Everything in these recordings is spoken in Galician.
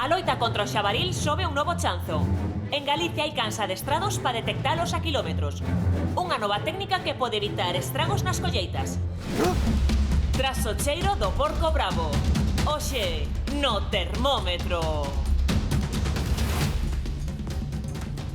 A loita contra o xabaril sobe un novo chanzo. En Galicia hai cans adestrados para detectalos a kilómetros. Unha nova técnica que pode evitar estragos nas colleitas. Tras o cheiro do porco bravo. Oxe, no termómetro.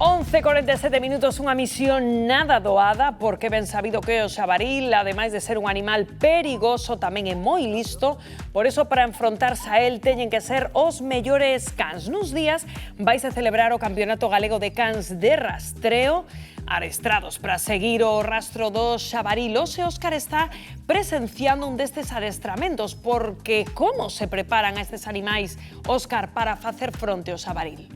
11:47 minutos, unha misión nada doada, porque ben sabido que o xabaril, ademais de ser un animal perigoso, tamén é moi listo. Por eso, para enfrontarse a él, teñen que ser os mellores cans. Nuns días vais a celebrar o Campeonato Galego de Cans de Rastreo, adestrados para seguir o rastro do xabaril. Hoxe Óscar está presenciando un destes adestramentos, porque como se preparan a estes animais, Óscar, para facer fronte ao xabaril?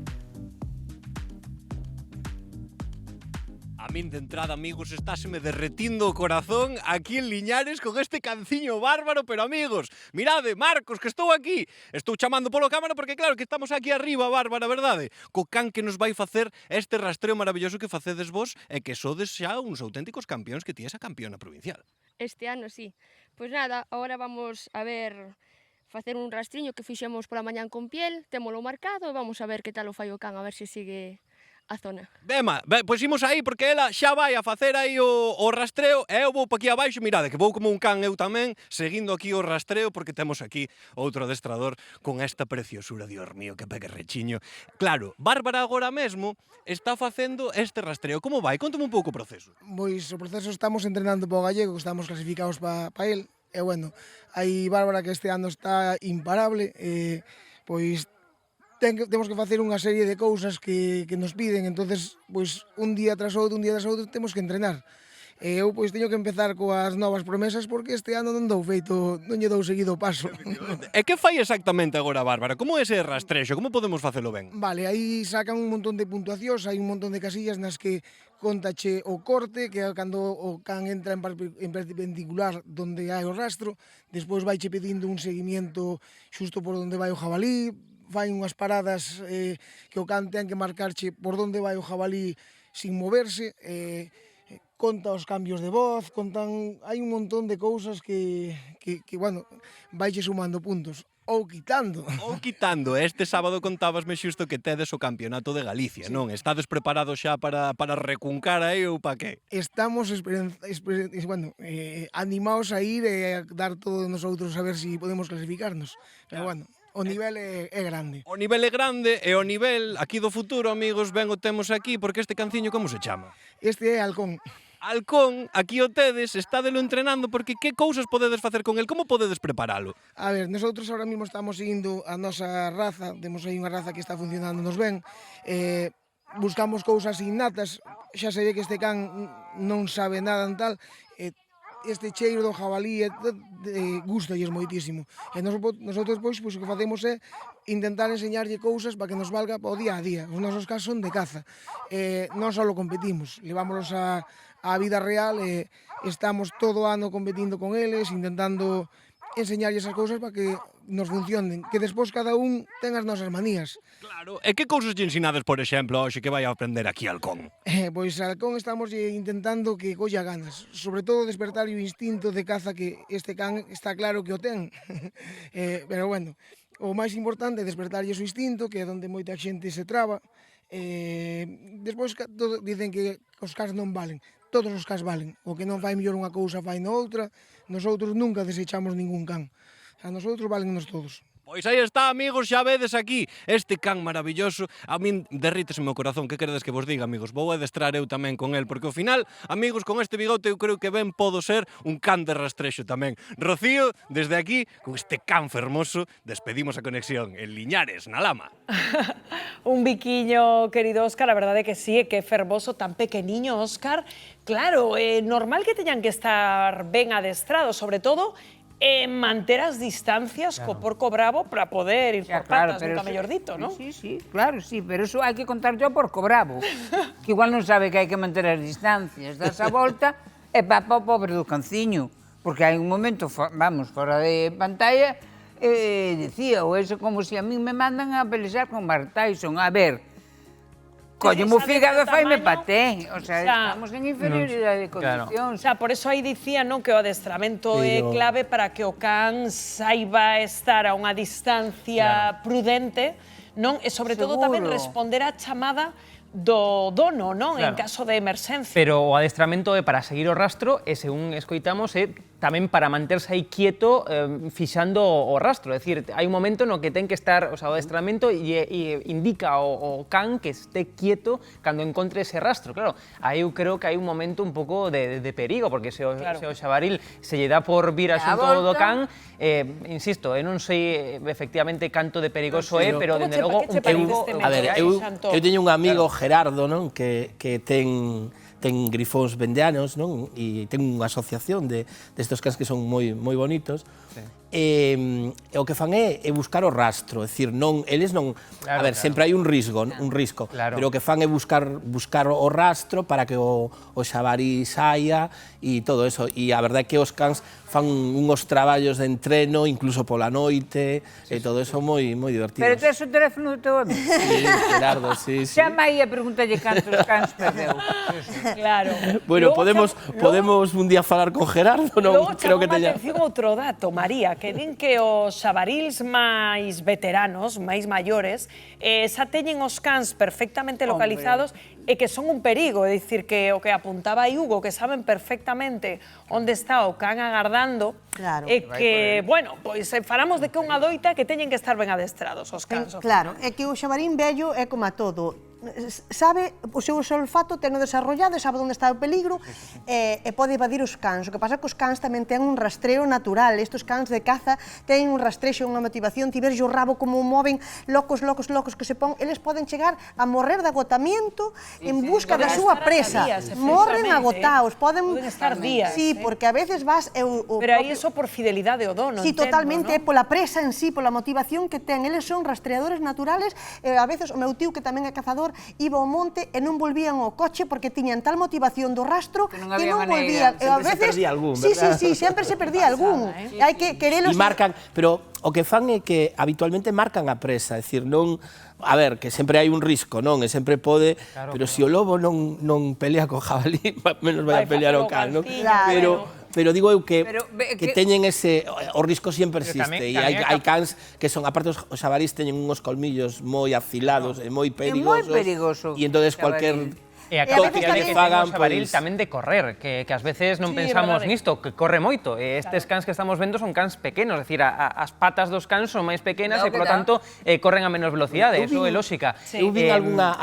A min de entrada, amigos, estáseme derretindo o corazón aquí en Liñares con este canciño bárbaro, pero amigos, mirade, Marcos, que estou aquí. Estou chamando polo cámara porque claro que estamos aquí arriba, Bárbara, verdade? Co can que nos vai facer este rastreo maravilloso que facedes vos e que sodes xa uns auténticos campións, que ti esa campiona provincial. Este ano, sí. Pois nada, agora vamos a facer un rastriño que fixemos pola mañán con piel, témolo marcado e vamos a ver que tal o fai o can, a ver se sigue a zona. Bema, pois imos aí porque ela xa vai a facer aí o rastreo e eu vou pa aquí abaixo, mirade, que vou como un can eu tamén, seguindo aquí o rastreo porque temos aquí outro adestrador con esta preciosura, Dios mío, que peguerrechiño. Claro, Bárbara agora mesmo está facendo este rastreo. Como vai? Contame un pouco o proceso. Pois o proceso estamos entrenando para o gallego, estamos clasificados para el, e bueno, aí Bárbara que este ano está imparable, pois temos que facer unha serie de cousas que nos piden, entonces pois un día tras outro temos que entrenar. Eu pois teño que empezar coas novas promesas porque este ano non lle dou seguido o paso. E que fai exactamente agora, Bárbara? Como é ese rastrexo? Como podemos facelo ben? Vale, aí sacan un montón de puntuacións, hai un montón de casillas nas que contache o corte, que é cando o can entra en perpendicular donde hai o rastro, despois vaiche pedindo un seguimiento xusto por onde vai o jabalí, fai unhas paradas que o can ten que marcarche por onde vai o jabalí sin moverse, conta os cambios de voz, hai un montón de cousas que bueno, vaiche sumando puntos. Ou quitando. Este sábado contábasme xusto que tedes o Campeonato de Galicia, sí. Non? Estades preparados xa para recuncar aí ou pa que? Estamos animados a ir e a dar todo nosotros a ver si podemos clasificarnos. Pero bueno, o nivel é grande. O nivel é grande e o nivel aquí do futuro, amigos, ben o temos aquí, porque este canciño como se chama? Este é Halcón. Halcón, aquí o tedes, estádelo entrenando, porque que cousas podedes facer con el? Como podedes preparalo? A ver, nosotros ahora mismo estamos seguindo a nosa raza, temos aí unha raza que está funcionándonos ben, buscamos cousas innatas, xa se ve que este can non sabe nada en tal, este cheiro do jabalí gustalles moitísimo. E nosotros pois o que facemos é intentar enseñarlle cousas para que nos valga para o día a día. Os nosos casos son de caza. Non só competimos, levámonos á vida real e estamos todo o ano competindo con eles, intentando enseñarlles as cousas para que nos funcionen, que despois cada un ten as nosas manías. Claro, e que cousas lle ensinades, por exemplo, hoxe que vai a aprender aquí Halcón? Pois Halcón estamos intentando que colla ganas, sobre todo despertar o instinto de caza que este can está claro que o ten, pero bueno, o máis importante é despertarlle o instinto, que é onde moita xente se traba, despois dicen que os cans non valen, todos os cans valen, o que non fai mellor unha cousa fai na outra, nosotros nunca desechamos ningún can, a nosotros valennos todos. Pois aí está, amigos, xa vedes aquí este can maravilloso. A min derrítese o meu corazón, que queredes que vos diga, amigos? Vou adestrar eu tamén con el, porque ao final, amigos, con este bigote eu creo que ben podo ser un can de rastrexo tamén. Rocío, desde aquí, con este can fermoso, despedimos a conexión en Liñares, na Lama. Un biquiño, querido Óscar, a verdade que sí, que fermoso, tan pequeniño, Óscar. Claro, normal que teñan que estar ben adestrados, sobre todo manter as distancias co porco bravo para poder ir por patas, nunca mellor dito, non? Sí, claro, sí, pero eso hai que contar yo ao porco bravo, que igual non sabe que hai que manter as distancias, das a volta e pa o pobre do canciño, porque hai un momento, vamos, fora de pantalla, decía, ou eso como se a mí me mandan a pelexar con Mark Tyson, a ver, collemo o fígado e faime paté, o sea, estamos en inferioridade de condicións. O sea, por eso aí dicía, non, que o adestramento é clave para que o can saiba estar a unha distancia prudente non? E sobre todo tamén Seguro. responder á chamada do dono, non? En Claro. caso de emerxencia. Pero o adestramento é para seguir o rastro e, según escoitamos, é tamén para manterse aí quieto fixando o rastro. É dicir, hai un momento no que ten que estar, o sea, o adestramento e indica o can que este quieto cando encontre ese rastro. Claro, aí eu creo que hai un momento un pouco de perigo, porque se o xabaril se lle dá por vir a xunto do can, insisto, eu non sei efectivamente canto de perigoso é, pero dende logo un perigo... este A ver, método, eu Santo? teño un amigo, Gerardo, non, que ten grifóns vendeanos, non? E ten unha asociación destos cans que son moi bonitos. E o que fan é buscar o rastro, é dicir, eles non, a ver, sempre hai un risco, pero o que fan é buscar o rastro para que o xabarí saia e todo eso. E a verdade é que os cans fan uns traballos de entreno, incluso pola noite, e todo eso moi divertido. Pero tes o teléfono do teu amigo? Sí, Gerardo, sí. Chama aí e pregúntalle cantos cans perdeu. Claro. Bueno, Logo podemos un día falar con Gerardo, non Logo creo que chamoume a teña... atención outro dato, María, que din que os xabarils máis veteranos, máis maiores, xa teñen os cans perfectamente localizados e que son un perigo, é dicir, que o que apuntaba aí Hugo, que saben perfectamente onde está o can agardando, Claro. e que, bueno, pois falamos de que unha doita que teñen que estar ben adestrados os cans. Claro, é que o xabarín vello é como a todo. Sabe, o seu olfato ten o desarrollado, sabe onde está o peligro e pode evadir os cans. O que pasa é que os cans tamén ten un rastreo natural. Estes cans de caza ten un rastrexo, unha motivación. Ti verlle o rabo como moven locos que se pon. Eles poden chegar a morrer de agotamiento en busca da súa presa. Morren agotados. Poden estar días. Sí, porque a veces vas... Pero aí iso por fidelidade ao dono, Sí, entendo, totalmente, é ¿no? pola presa en sí, pola motivación que ten. Eles son rastreadores naturales. A veces o meu tío, que tamén é cazador, iba ao monte e non volvían ao coche porque tiñan tal motivación do rastro que non volvían. Sempre se perdía algún, verdad? Sí, sempre se perdía algún. Hai que querelos... E marcan, pero o que fan é que habitualmente marcan a presa, é dicir, non... A ver, que sempre hai un risco, non? E sempre pode... Pero se o lobo non pelea co jabalí, menos vai a pelear o can, non? Pero digo eu que teñen ese... O risco sempre existe, e hai cans que son... Aparte, os xabarís teñen uns colmillos moi afilados e moi perigosos. moi perigoso. E entonces cualquier... E a capacidade que ten o xabaril tamén de correr, que ás veces non pensamos nisto, que corre moito. Estes cans que estamos vendo son cans pequenos, é dicir, as patas dos cans son máis pequenas e, polo tanto, corren a menos velocidade, eso é lógica. Eu vi algunha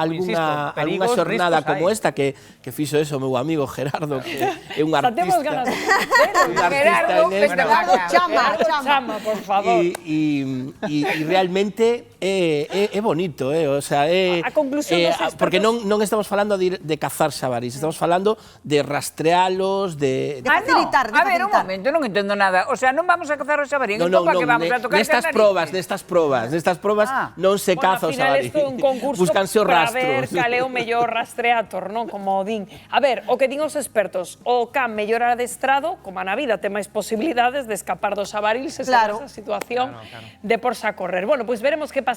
xornada como esta que fixo eso o meu amigo Gerardo, que é un artista. Temos ganas de Gerardo, chama, por favor. E realmente é bonito, o sea, a conclusión dos expertos... porque non estamos falando de cazar xabarís, estamos falando de rastrealos, de facilitar. A ver, un momento, non entendo nada. O sea, non vamos a cazar o xabarín, non, que vamos a tocar nestas probas non se caza o xabarí. Bueno, ao final isto é un concurso Búscanse o rastro. para ver cal é o mellor rastreator, non? Como din. A ver, o que din os expertos, o can mellor adestrado, como na vida, ten máis posibilidades de escapar do xabaril se se esa situación de porse a correr. Bueno, pois veremos que pasa